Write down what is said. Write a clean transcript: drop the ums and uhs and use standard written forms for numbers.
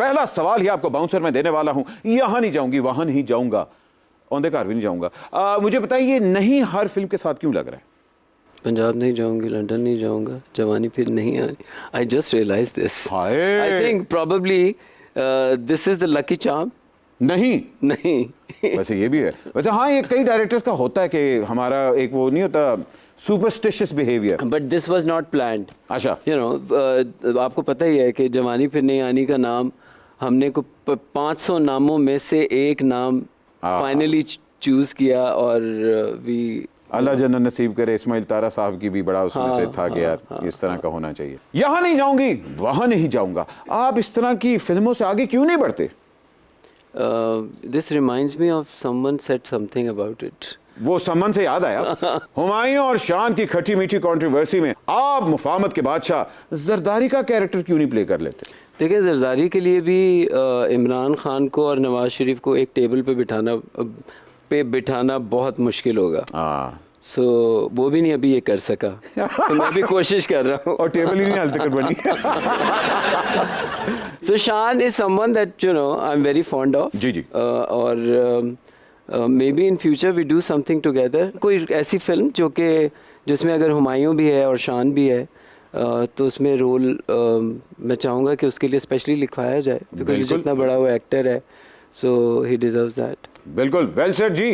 पहला सवाल ही आपको बाउंसर में देने वाला हूं, यहां नहीं जाऊंगी वहां नहीं जाऊंगा, औंधे कार भी नहीं जाऊंगा। मुझे बताइए नहीं हर फिल्म के साथ क्यों लग रहा है? पंजाब नहीं जाऊंगी, लंदन नहीं जाऊंगा, जवानी फिर नहीं आनी। I just realise this. Hi. I think probably this is the lucky charm. नहीं वैसे ये भी है। वैसे हाँ, ये कई डायरेक्टर्स का होता है कि हमारा एक वो नहीं होता superstitious behaviour. But this was not planned. अच्छा। यू नो, आपको पता ही है कि जवानी फिर नहीं आनी का नाम हमने को 500 नामों में से एक नाम फाइनली चूज किया, और वी अल्लाह जन्नत नसीब करे, इस्माइल तारा साहब की भी बड़ा उसमें से था कि यार इस तरह का होना चाहिए। यहाँ नहीं जाऊंगी वहां नहीं जाऊंगा, आप इस तरह की फिल्मों से आगे क्यों नहीं बढ़ते? This reminds me of someone said something about it. वो सम्मान से याद आया, हुमायूं और शान की खट्टी मीठी कंट्रोवर्सी में आप मुफाहमत के बादशाह जरदारी का कैरेक्टर क्यों नहीं प्ले कर लेते? देखिए, जरदारी के लिए भी इमरान खान को और नवाज शरीफ को एक टेबल पे बिठाना बहुत मुश्किल होगा। सो वो भी नहीं अभी ये कर सका, तो मैं भी कोशिश कर रहा हूँ। और टेबल ही नहीं हाल तक बनी। So Shan is someone that you know I'm very fond of. जी जी। और maybe in future we do something together. कोई ऐसी फिल्म जिसमें अगर हुमायूं भी है और शान भी है, तो उसमें रोल मैं चाहूँगा कि उसके लिए स्पेशली लिखवाया जाए, क्योंकि जितना बड़ा वो एक्टर है, so he deserves that. बिल्कुल, वेल सेड जी।